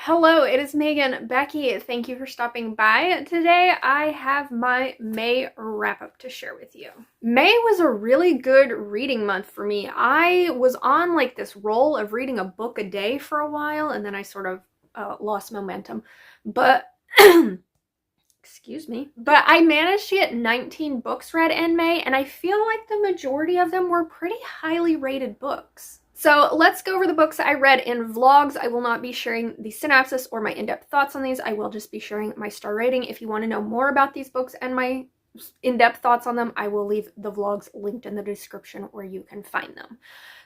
Hello, it is Megan. Becky, thank you for stopping by. Today I have my May wrap-up to share with you. May was a really good reading month for me. I was on like this roll of reading a book a day for a while, and then I sort of lost momentum. But excuse me. But I managed to get 19 books read in May, and I feel like the majority of them were pretty highly rated books. So let's go over the books I read in vlogs. I will not be sharing the synopsis or my in-depth thoughts on these. I will just be sharing my star rating. If you want to know more about these books and my in-depth thoughts on them, I will leave the vlogs linked in the description where you can find them.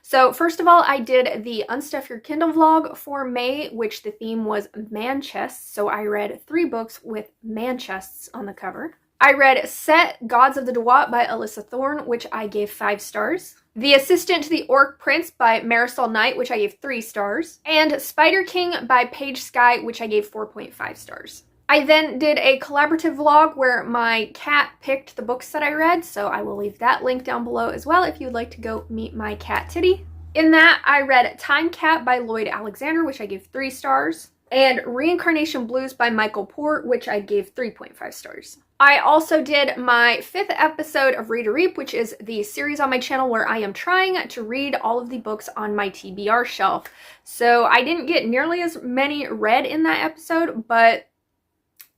So first of all, I did the Unstuff Your Kindle vlog for May, which the theme was man chests. So I read 3 books with man chests on the cover. I read Set, Gods of the Dewat by Alyssa Thorne, which I gave 5 stars. The Assistant to the Orc Prince by Marisol Knight, which I gave 3 stars. And Spider King by Paige Sky, which I gave 4.5 stars. I then did a collaborative vlog where my cat picked the books that I read, so I will leave that link down below as well if you'd like to go meet my cat Titty. In that, I read Time Cat by Lloyd Alexander, which I gave 3 stars. And Reincarnation Blues by Michael Port, which I gave 3.5 stars. I also did my 5th episode of Read or Reap, which is the series on my channel where I am trying to read all of the books on my TBR shelf. So I didn't get nearly as many read in that episode, but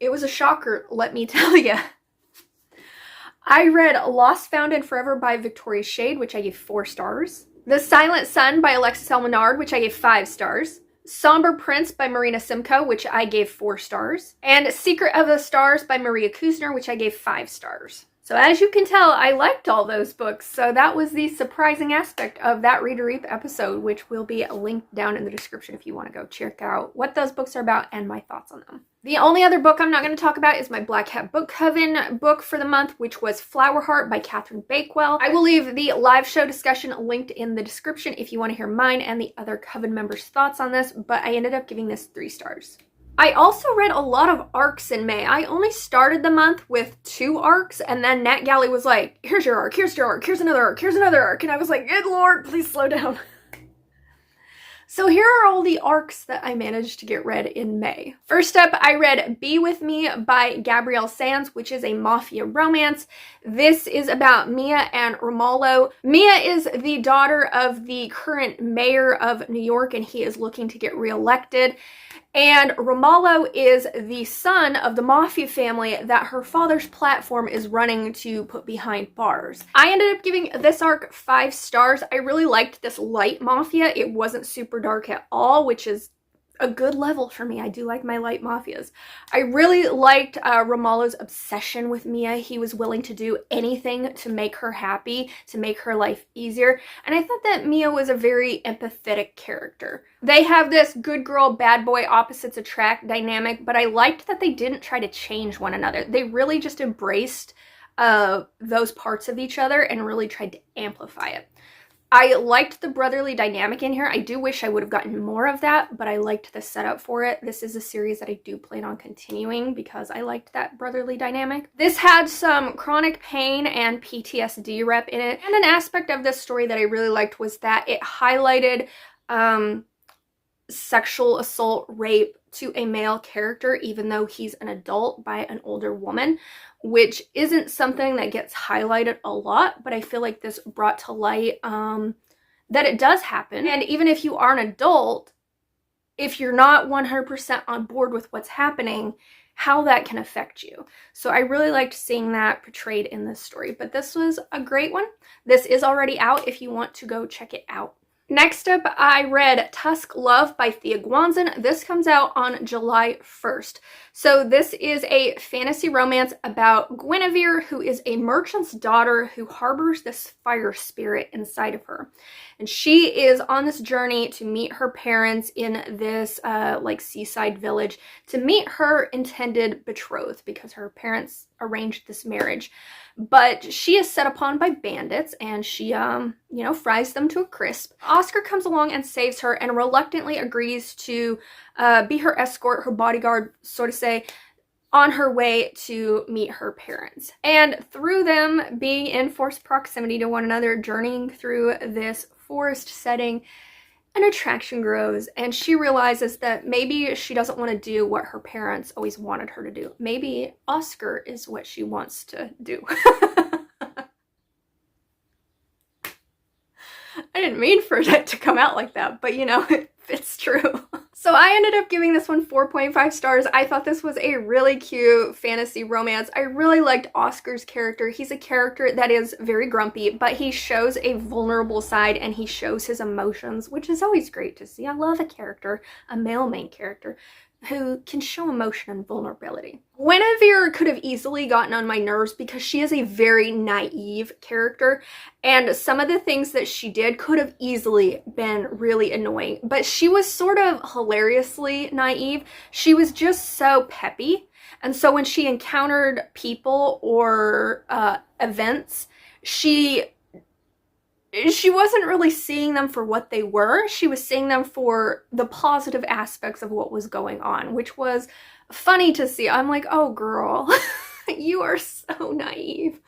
it was a shocker, let me tell you. I read Lost, Found, and Forever by Victoria Shade, which I gave 4 stars. The Silent Sun by Alexis Elminard, which I gave 5 stars. Somber Prince by Marina Simcoe, which I gave 4 stars. And Secret of the Stars by Maria Kuzner, which I gave 5 stars. So as you can tell, I liked all those books, so that was the surprising aspect of that Read or Reap episode, which will be linked down in the description if you want to go check out what those books are about and my thoughts on them. The only other book I'm not going to talk about is my Black Hat Book Coven book for the month, which was Flowerheart by Catherine Bakewell. I will leave the live show discussion linked in the description if you want to hear mine and the other Coven members' thoughts on this, but I ended up giving this 3 stars. I also read a lot of arcs in May. I only started the month with 2 arcs, and then Nat Galley was like, here's your arc, here's your arc, here's another arc, here's another arc, and I was like, good lord, please slow down. So here are all the arcs that I managed to get read in May. First up, I read Be With Me by Gabrielle Sands, which is a mafia romance. This is about Mia and Romulo. Mia is the daughter of the current mayor of New York, and he is looking to get reelected. And Romulo is the son of the mafia family that her father's platform is running to put behind bars. I ended up giving this arc 5 stars. I really liked this light mafia. It wasn't super dark at all, which is a good level for me. I do like my light mafias. I really liked Romulo's obsession with Mia. He was willing to do anything to make her happy, to make her life easier. And I thought that Mia was a very empathetic character. They have this good girl, bad boy, opposites attract dynamic, but I liked that they didn't try to change one another. They really just embraced those parts of each other and really tried to amplify it. I liked the brotherly dynamic in here. I do wish I would have gotten more of that, but I liked the setup for it. This is a series that I do plan on continuing because I liked that brotherly dynamic. This had some chronic pain and PTSD rep in it. And an aspect of this story that I really liked was that it highlighted sexual assault, rape to a male character, even though he's an adult, by an older woman, which isn't something that gets highlighted a lot, but I feel like this brought to light that it does happen. And even if you are an adult, if you're not 100% on board with what's happening, how that can affect you. So I really liked seeing that portrayed in this story, but this was a great one. This is already out if you want to go check it out. Next up, I read Tusk Love by Thea Guanzin. This comes out on July 1st. So this is a fantasy romance about Guinevere, who is a merchant's daughter who harbors this fire spirit inside of her. And she is on this journey to meet her parents in this like seaside village to meet her intended betrothed because her parents arranged this marriage. But she is set upon by bandits and she, you know, fries them to a crisp. Oscar comes along and saves her and reluctantly agrees to be her escort, her bodyguard, so to say, on her way to meet her parents. And through them being in forced proximity to one another, journeying through this forest setting, an attraction grows and she realizes that maybe she doesn't want to do what her parents always wanted her to do. Maybe Oscar is what she wants to do. I didn't mean for it to come out like that, but you know, it's true. So I ended up giving this one 4.5 stars. I thought this was a really cute fantasy romance. I really liked Oscar's character. He's a character that is very grumpy, but he shows a vulnerable side and he shows his emotions, which is always great to see. I love a character, a male main character, who can show emotion and vulnerability. Guinevere could have easily gotten on my nerves because she is a very naive character, and some of the things that she did could have easily been really annoying, but she was sort of hilariously naive. She was just so peppy, and so when she encountered people or events, she wasn't really seeing them for what they were. She was seeing them for the positive aspects of what was going on, which was funny to see. I'm like, oh girl, you are so naive.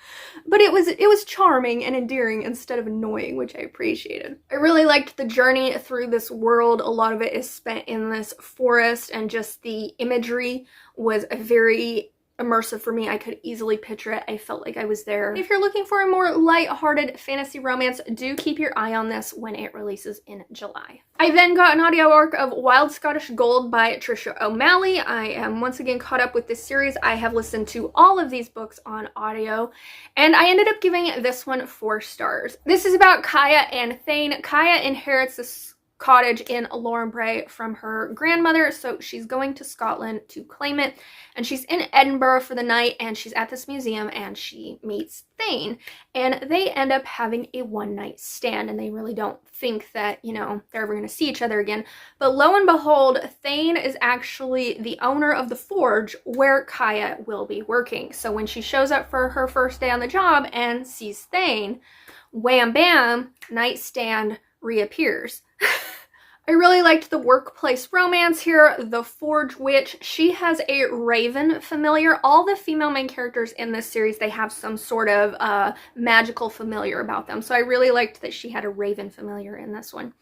But it was charming and endearing instead of annoying, which I appreciated. I really liked the journey through this world. A lot of it is spent in this forest, and just the imagery was very immersive for me. I could easily picture it. I felt like I was there. If you're looking for a more light-hearted fantasy romance, do keep your eye on this when it releases in July. I then got an audio arc of Wild Scottish Gold by Trisha O'Malley. I am once again caught up with this series. I have listened to all of these books on audio, and I ended up giving this one 4 stars. This is about Kaya and Thane. Kaya inherits this cottage in Lorenbray from her grandmother, so she's going to Scotland to claim it, and she's in Edinburgh for the night, and she's at this museum and she meets Thane, and they end up having a one-night stand, and they really don't think that, you know, they're ever going to see each other again. But lo and behold, Thane is actually the owner of the forge where Kaya will be working. So when she shows up for her first day on the job and sees Thane, wham bam, nightstand reappears. I really liked the workplace romance here. The Forge Witch, she has a raven familiar. All the female main characters in this series, they have some sort of magical familiar about them. So I really liked that she had a raven familiar in this one.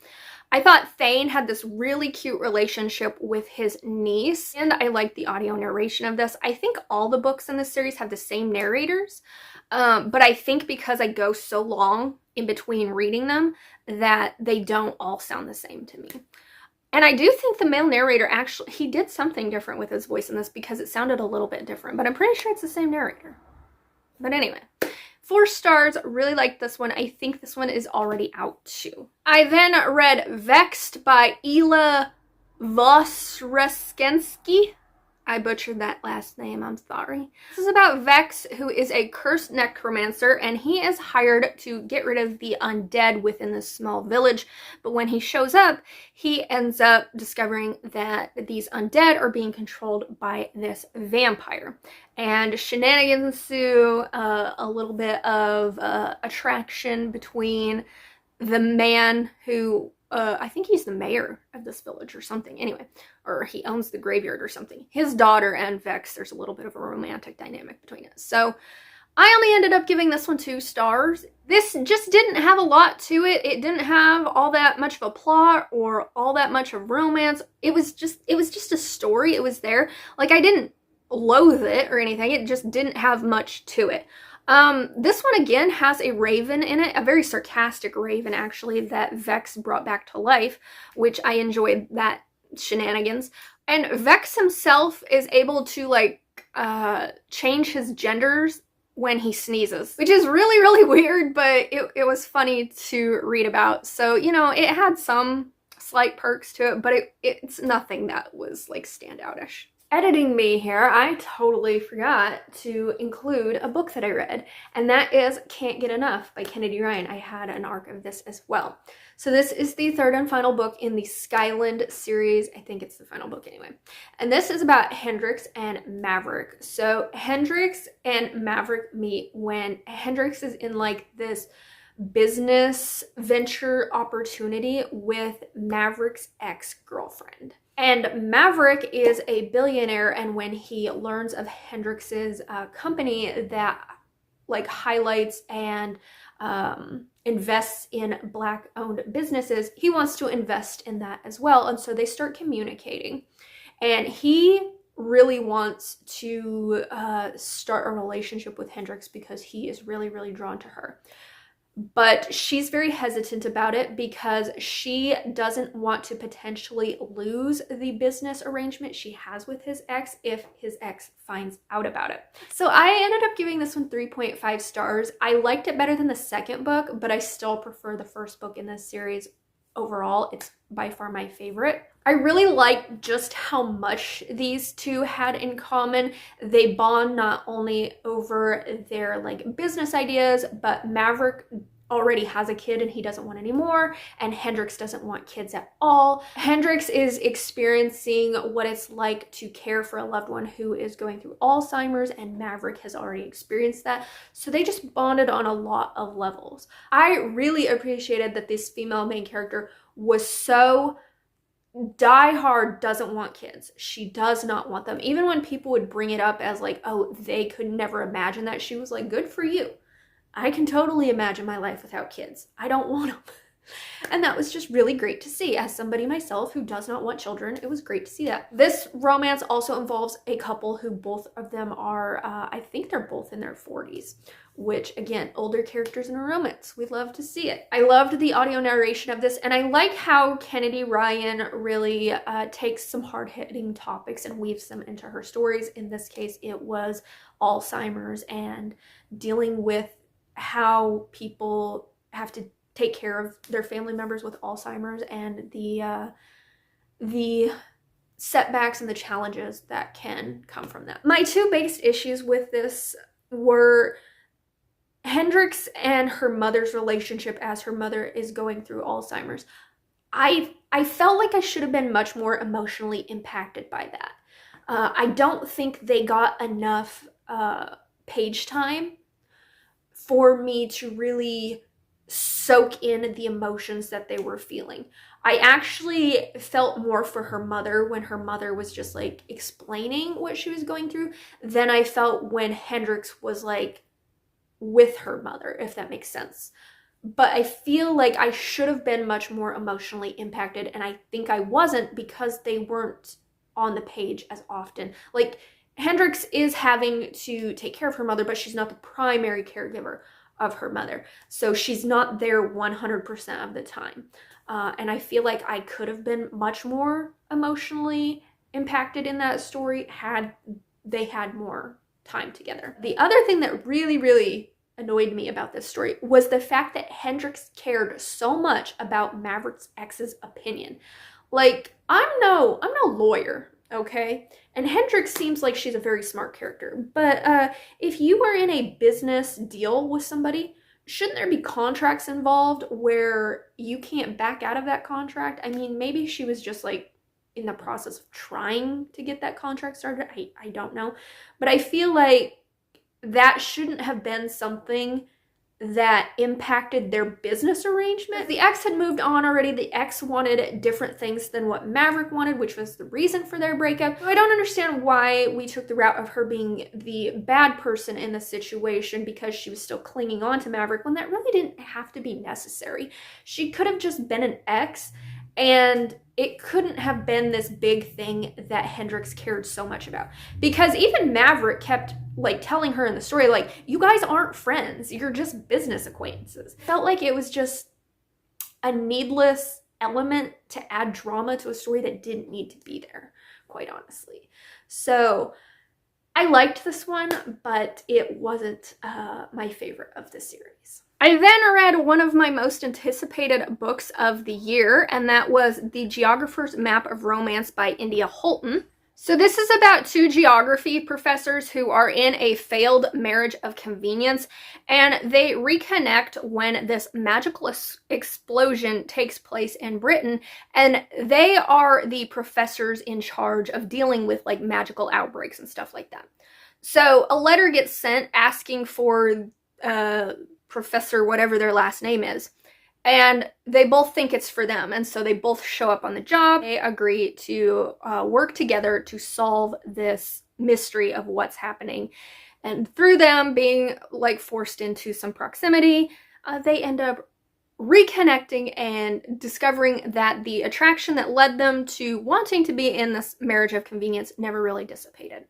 I thought Thane had this really cute relationship with his niece, and I liked the audio narration of this. I think all the books in this series have the same narrators, but I think because I go so long in between reading them that they don't all sound the same to me. And I do think the male narrator actually, he did something different with his voice in this because it sounded a little bit different, but I'm pretty sure it's the same narrator. But anyway, 4 stars, really liked this one. I think this one is already out too. I then read Vexed by Ila Voskresensky. I butchered that last name, I'm sorry. This is about Vex, who is a cursed necromancer, and he is hired to get rid of the undead within this small village. But when he shows up, he ends up discovering that these undead are being controlled by this vampire. And shenanigans ensue, a little bit of attraction between the man who I think he's the mayor of this village or something. Anyway, or he owns the graveyard or something. His daughter and Vex, there's a little bit of a romantic dynamic between us. So I only ended up giving this one 2 stars. This just didn't have a lot to it. It didn't have all that much of a plot or all that much of romance. It was just a story. It was there. Like, I didn't loathe it or anything. It just didn't have much to it. This one again has a raven in it, a very sarcastic raven actually, that Vex brought back to life, which I enjoyed that shenanigans. And Vex himself is able to like change his genders when he sneezes, which is really, really weird, but it was funny to read about. So, you know, it had some slight perks to it, but it's nothing that was like standout-ish. Editing me here, I totally forgot to include a book that I read, and that is Can't Get Enough by Kennedy Ryan. I had an arc of this as well. So this is the 3rd and final book in the Skyland series. I think it's the final book anyway. And this is about Hendrix and Maverick. So Hendrix and Maverick meet when Hendrix is in like this business venture opportunity with Maverick's ex-girlfriend. And Maverick is a billionaire, and when he learns of Hendrix's company that like highlights and invests in Black-owned businesses, he wants to invest in that as well. And so they start communicating. And he really wants to start a relationship with Hendrix because he is really, really drawn to her. But she's very hesitant about it because she doesn't want to potentially lose the business arrangement she has with his ex if his ex finds out about it. So I ended up giving this one 3.5 stars. I liked it better than the second book, but I still prefer the first book in this series overall. It's by far my favorite. I really liked just how much these two had in common. They bond not only over their like business ideas, but Maverick already has a kid and he doesn't want any more, and Hendrix doesn't want kids at all. Hendrix is experiencing what it's like to care for a loved one who is going through Alzheimer's, and Maverick has already experienced that. So they just bonded on a lot of levels. I really appreciated that this female main character was so diehard, doesn't want kids. She does not want them. Even when people would bring it up as like, oh, they could never imagine that, she was like, good for you. I can totally imagine my life without kids. I don't want them. And that was just really great to see. As somebody myself who does not want children, it was great to see that. This romance also involves a couple who both of them are, I think they're both in their 40s, which again, older characters in a romance. We love to see it. I loved the audio narration of this, and I like how Kennedy Ryan really takes some hard-hitting topics and weaves them into her stories. In this case, it was Alzheimer's and dealing with how people have to take care of their family members with Alzheimer's and the setbacks and the challenges that can come from that. My two biggest issues with this were Hendrix and her mother's relationship as her mother is going through Alzheimer's. I felt like I should have been much more emotionally impacted by that. I don't think they got enough page time for me to really soak in the emotions that they were feeling. I actually felt more for her mother when her mother was just like explaining what she was going through than I felt when Hendrix was like with her mother, if that makes sense. But I feel like I should have been much more emotionally impacted, and I think I wasn't because they weren't on the page as often. Like, Hendrix is having to take care of her mother, but she's not the primary caregiver of her mother. So she's not there 100% of the time. And I feel like I could have been much more emotionally impacted in that story had they had more time together. The other thing that really, really annoyed me about this story was the fact that Hendrix cared so much about Maverick's ex's opinion. Like, I'm no lawyer, okay? And Hendrix seems like she's a very smart character. But if you are in a business deal with somebody, shouldn't there be contracts involved where you can't back out of that contract? I mean, maybe she was just like in the process of trying to get that contract started. I don't know. But I feel like that shouldn't have been something that impacted their business arrangement. The ex had moved on already. The ex wanted different things than what Maverick wanted, which was the reason for their breakup. I don't understand why we took the route of her being the bad person in the situation because she was still clinging on to Maverick when that really didn't have to be necessary. She could have just been an ex, and it couldn't have been this big thing that Hendrix cared so much about. Because even Maverick kept like telling her in the story, like, you guys aren't friends, you're just business acquaintances. Felt like it was just a needless element to add drama to a story that didn't need to be there, quite honestly. So I liked this one, but it wasn't my favorite of the series. I then read one of my most anticipated books of the year, and that was The Geographer's Map of Romance by India Holton. So this is about two geography professors who are in a failed marriage of convenience, and they reconnect when this magical explosion takes place in Britain, and they are the professors in charge of dealing with like magical outbreaks and stuff like that. So a letter gets sent asking for Professor whatever their last name is, and they both think it's for them, and so they both show up on the job. They agree to work together to solve this mystery of what's happening, and through them being like forced into some proximity, they end up reconnecting and discovering that the attraction that led them to wanting to be in this marriage of convenience never really dissipated.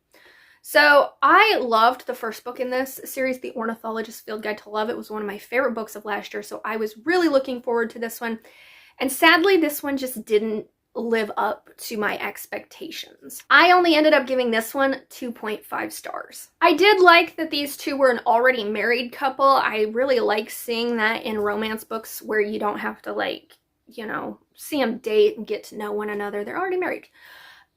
So I loved the first book in this series, The Ornithologist's Field Guide to Love. It was one of my favorite books of last year, so I was really looking forward to this one. And sadly, this one just didn't live up to my expectations. I only ended up giving this one 2.5 stars. I did like that these two were an already married couple. I really like seeing that in romance books where you don't have to, like, you know, see them date and get to know one another. They're already married.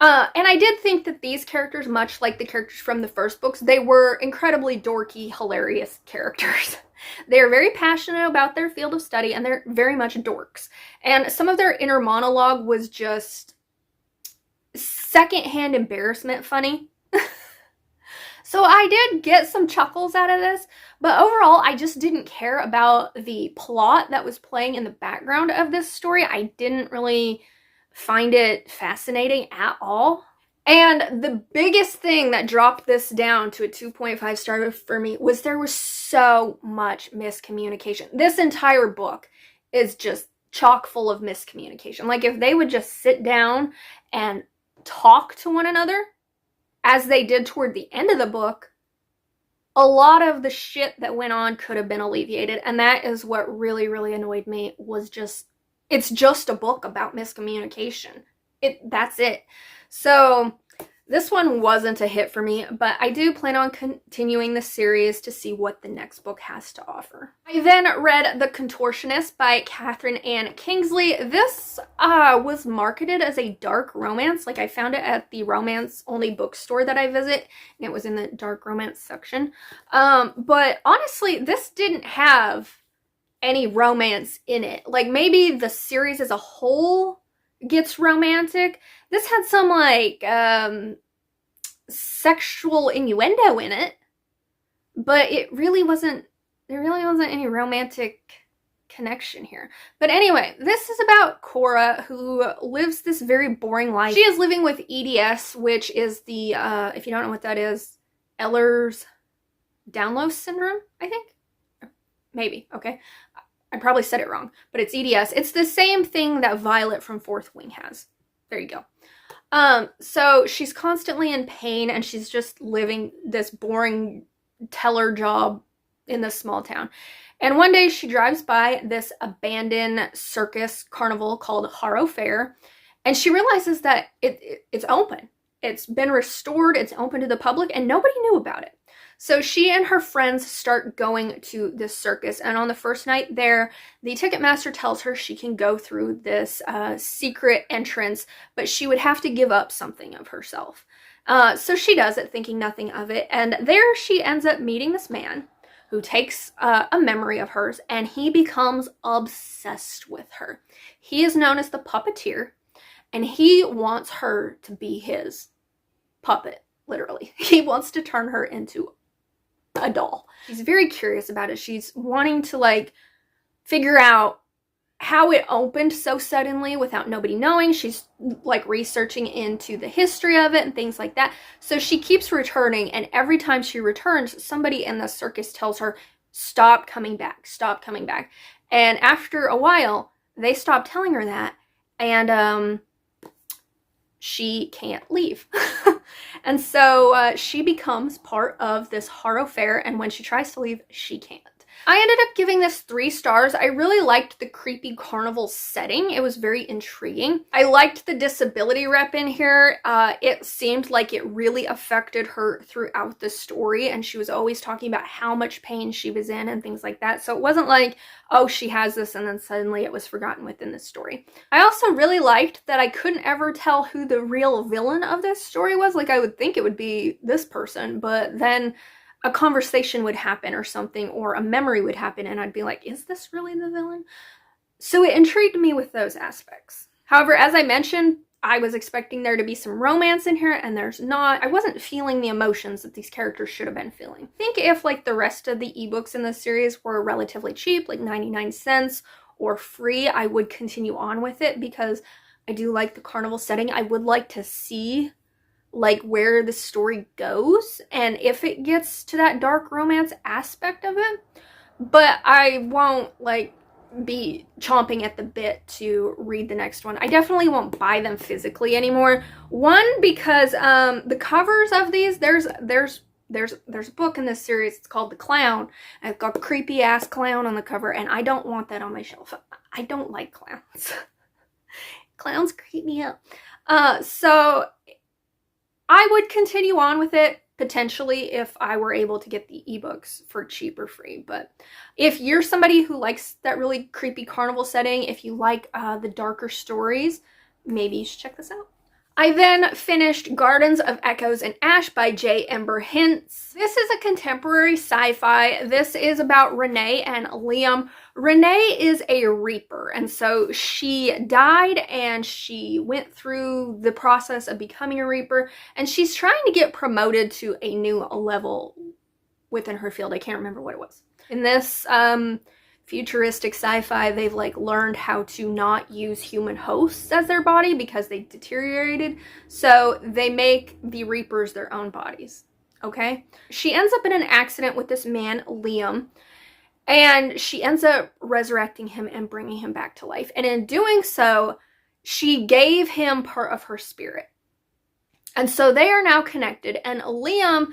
And I did think that these characters, much like the characters from the first books, they were incredibly dorky, hilarious characters. They're very passionate about their field of study, and they're very much dorks. And some of their inner monologue was just secondhand embarrassment funny. So I did get some chuckles out of this, but overall, I just didn't care about the plot that was playing in the background of this story. I didn't really find it fascinating at all. And the biggest thing that dropped this down to a 2.5 star for me was there was so much miscommunication. This entire book is just chock full of miscommunication. Like, if they would just sit down and talk to one another, as they did toward the end of the book, a lot of the shit that went on could have been alleviated. And that is what really, really annoyed me, was just, it's just a book about miscommunication. That's it. So this one wasn't a hit for me, but I do plan on continuing the series to see what the next book has to offer. I then read The Contortionist by Catherine Ann Kingsley. This was marketed as a dark romance. Like, I found it at the romance-only bookstore that I visit, and it was in the dark romance section. But honestly, this didn't have any romance in it. Like, maybe the series as a whole gets romantic. This had some, like, sexual innuendo in it, but there really wasn't any romantic connection here. But anyway, this is about Cora, who lives this very boring life. She is living with EDS, which is the, if you don't know what that is, Ehlers-Danlos syndrome, I think? Maybe, okay. I probably said it wrong, but it's EDS. It's the same thing that Violet from Fourth Wing has. There you go. So she's constantly in pain, and she's just living this boring teller job in this small town. And one day she drives by this abandoned circus carnival called Harrow Fair, and she realizes that it's open. It's been restored, it's open to the public, and nobody knew about it. So she and her friends start going to this circus, and on the first night there, the Ticketmaster tells her she can go through this secret entrance, but she would have to give up something of herself. So she does it, thinking nothing of it, and there she ends up meeting this man who takes a memory of hers, and he becomes obsessed with her. He is known as the Puppeteer, and he wants her to be his puppet, literally. He wants to turn her into a doll. She's very curious about it. She's wanting to, like, figure out how it opened so suddenly without nobody knowing. She's, like, researching into the history of it and things like that. So she keeps returning, and every time she returns, somebody in the circus tells her, stop coming back, stop coming back. And after a while, they stop telling her that, and she can't leave. And so she becomes part of this Harrow Fair, and when she tries to leave, she can't. I ended up giving this 3 stars. I really liked the creepy carnival setting. It was very intriguing. I liked the disability rep in here. It seemed like it really affected her throughout the story, and she was always talking about how much pain she was in and things like that. So it wasn't like, oh, she has this and then suddenly it was forgotten within the story. I also really liked that I couldn't ever tell who the real villain of this story was. Like, I would think it would be this person, but then a conversation would happen or something, or a memory would happen, and I'd be like, is this really the villain? So it intrigued me with those aspects. However, as I mentioned, I was expecting there to be some romance in here, and there's not. I wasn't feeling the emotions that these characters should have been feeling. I think if, like, the rest of the ebooks in this series were relatively cheap, like 99 cents or free, I would continue on with it, because I do like the carnival setting. I would like to see, like, where the story goes and if it gets to that dark romance aspect of it. but I won't like be chomping at the bit to read the next one. I definitely won't buy them physically anymore. One, because the covers of these, there's a book in this series, it's called The Clown, and it's got a creepy ass clown on the cover, and I don't want that on my shelf. I don't like clowns. Clowns creep me out. So I would continue on with it potentially if I were able to get the ebooks for cheap or free. But if you're somebody who likes that really creepy carnival setting, if you like the darker stories, maybe you should check this out. I then finished Gardens of Echoes and Ash by J. Ember Hintz. This is a contemporary sci-fi. This is about Renee and Liam. Renee is a reaper, and so she died and she went through the process of becoming a reaper, and she's trying to get promoted to a new level within her field. I can't remember what it was. In this futuristic sci-fi, they've like learned how to not use human hosts as their body because they deteriorated, so they make the reapers their own bodies. Okay, she ends up in an accident with this man Liam, and she ends up resurrecting him and bringing him back to life, and in doing so she gave him part of her spirit, and so they are now connected. And Liam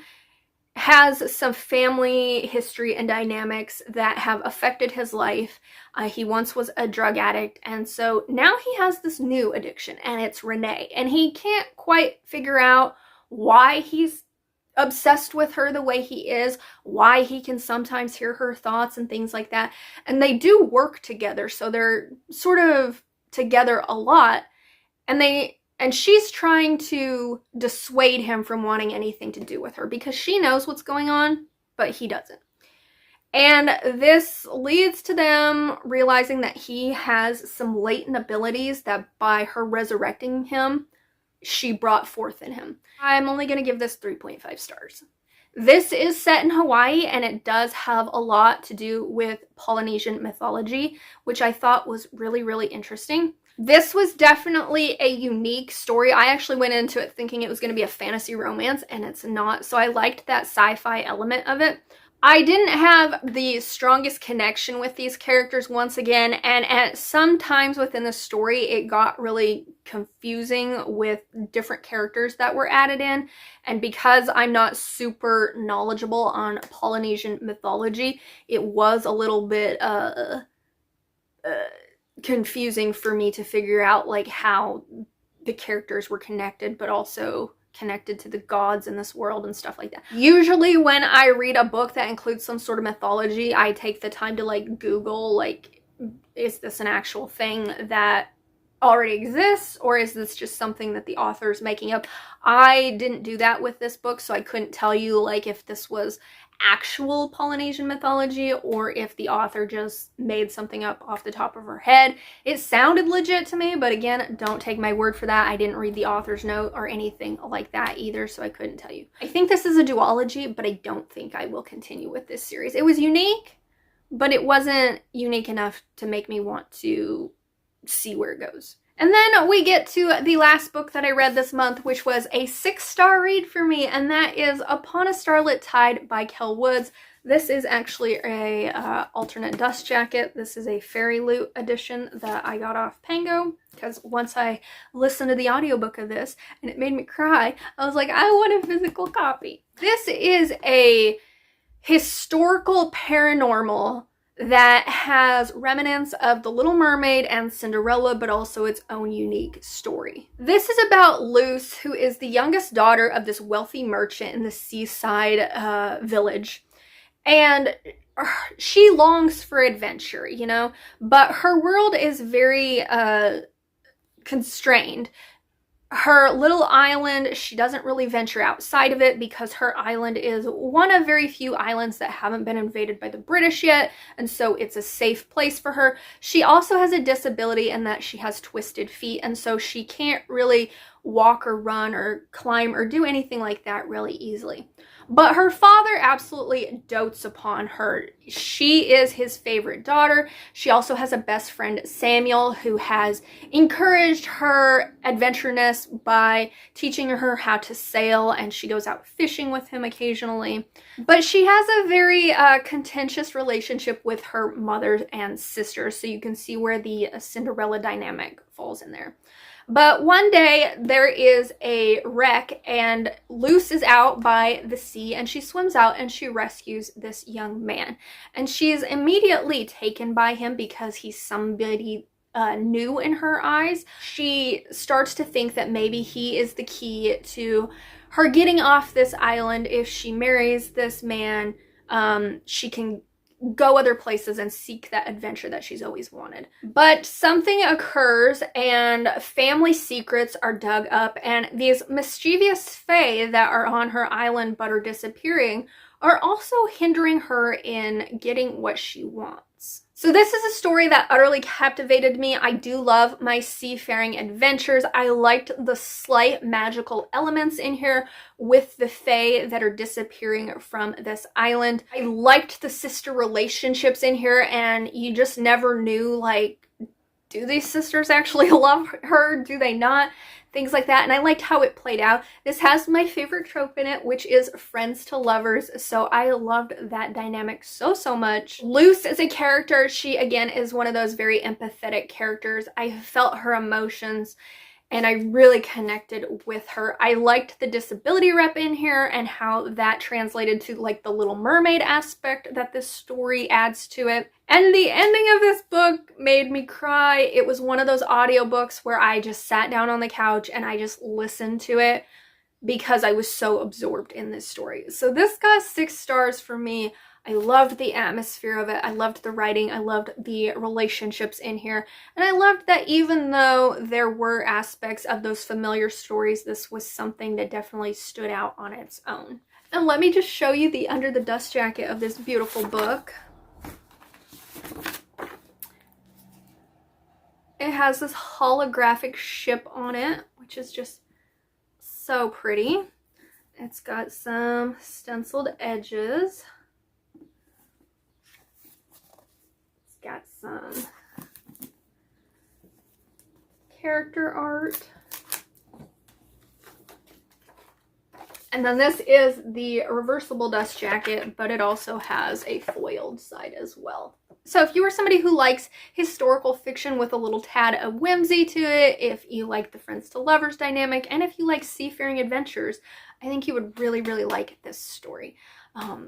has some family history and dynamics that have affected his life. He once was a drug addict, and so now he has this new addiction, and it's Renee. And he can't quite figure out why he's obsessed with her the way he is, why he can sometimes hear her thoughts and things like that. And they do work together, so they're sort of together a lot, and she's trying to dissuade him from wanting anything to do with her because she knows what's going on, but he doesn't. And this leads to them realizing that he has some latent abilities that by her resurrecting him, she brought forth in him. I'm only going to give this 3.5 stars. This is set in Hawaii, and it does have a lot to do with Polynesian mythology, which I thought was really, really interesting. This was definitely a unique story. I actually went into it thinking it was going to be a fantasy romance, and it's not. So I liked that sci-fi element of it. I didn't have the strongest connection with these characters once again, and at some times within the story, it got really confusing with different characters that were added in. And because I'm not super knowledgeable on Polynesian mythology, it was a little bit confusing for me to figure out like how the characters were connected, but also connected to the gods in this world and stuff like that. Usually when I read a book that includes some sort of mythology, I take the time to like Google, like, is this an actual thing that already exists, or is this just something that the author is making up? I didn't do that with this book, so I couldn't tell you like if this was actual Polynesian mythology or if the author just made something up off the top of her head. It sounded legit to me, but again, don't take my word for that. I didn't read the author's note or anything like that either, so I couldn't tell you. I think this is a duology, but I don't think I will continue with this series. It was unique, but it wasn't unique enough to make me want to see where it goes. And then we get to the last book that I read this month, which was a 6-star read for me, and that is Upon a Starlit Tide by Kel Woods. This is actually a alternate dust jacket. This is a Fairy Loot edition that I got off Pango, because once I listened to the audiobook of this and it made me cry, I was like, I want a physical copy. This is a historical paranormal that has remnants of The Little Mermaid and Cinderella, but also its own unique story. This is about Luce, who is the youngest daughter of this wealthy merchant in the seaside village. And she longs for adventure, you know, but her world is very constrained. Her little island, she doesn't really venture outside of it because her island is one of very few islands that haven't been invaded by the British yet, and so it's a safe place for her. She also has a disability in that she has twisted feet, and so she can't really walk or run or climb or do anything like that really easily. But her father absolutely dotes upon her. She is his favorite daughter. She also has a best friend, Samuel, who has encouraged her adventureness by teaching her how to sail, and she goes out fishing with him occasionally. But she has a very contentious relationship with her mother and sister, so you can see where the Cinderella dynamic falls in there. But one day there is a wreck and Luce is out by the sea, and she swims out and she rescues this young man. And she's immediately taken by him because he's somebody new in her eyes. She starts to think that maybe he is the key to her getting off this island. If she marries this man, she can go other places and seek that adventure that she's always wanted. But something occurs and family secrets are dug up, and these mischievous fae that are on her island but are disappearing are also hindering her in getting what she wants. So this is a story that utterly captivated me. I do love my seafaring adventures. I liked the slight magical elements in here with the fae that are disappearing from this island. I liked the sister relationships in here, and you just never knew, like, do these sisters actually love her? Do they not? Things like that. And I liked how it played out. This has my favorite trope in it, which is friends to lovers. So I loved that dynamic so much. Luce as a character, she again is one of those very empathetic characters. I felt her emotions and I really connected with her. I liked the disability rep in here and how that translated to like the Little Mermaid aspect that this story adds to it. And the ending of this book made me cry. It was one of those audiobooks where I just sat down on the couch and I just listened to it because I was so absorbed in this story. So this got 6 stars for me. I loved the atmosphere of it. I loved the writing. I loved the relationships in here. And I loved that even though there were aspects of those familiar stories, this was something that definitely stood out on its own. And let me just show you the under the dust jacket of this beautiful book. It has this holographic ship on it, which is just so pretty. It's got some stenciled edges. Got some character art. And then this is the reversible dust jacket, but it also has a foiled side as well. So if you are somebody who likes historical fiction with a little tad of whimsy to it, if you like the friends to lovers dynamic, and if you like seafaring adventures, I think you would really like this story.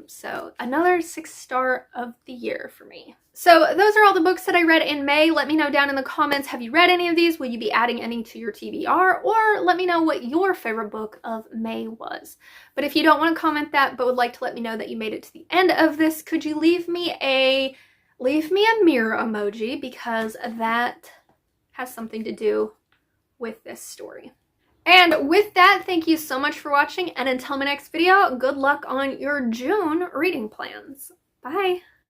So another 6-star of the year for me. So those are all the books that I read in May. Let me know down in the comments, have you read any of these? Will you be adding any to your TBR? Or let me know what your favorite book of May was. But if you don't want to comment that, but would like to let me know that you made it to the end of this, could you leave me a mirror emoji, because that has something to do with this story. And with that, thank you so much for watching, and until my next video, good luck on your June reading plans. Bye!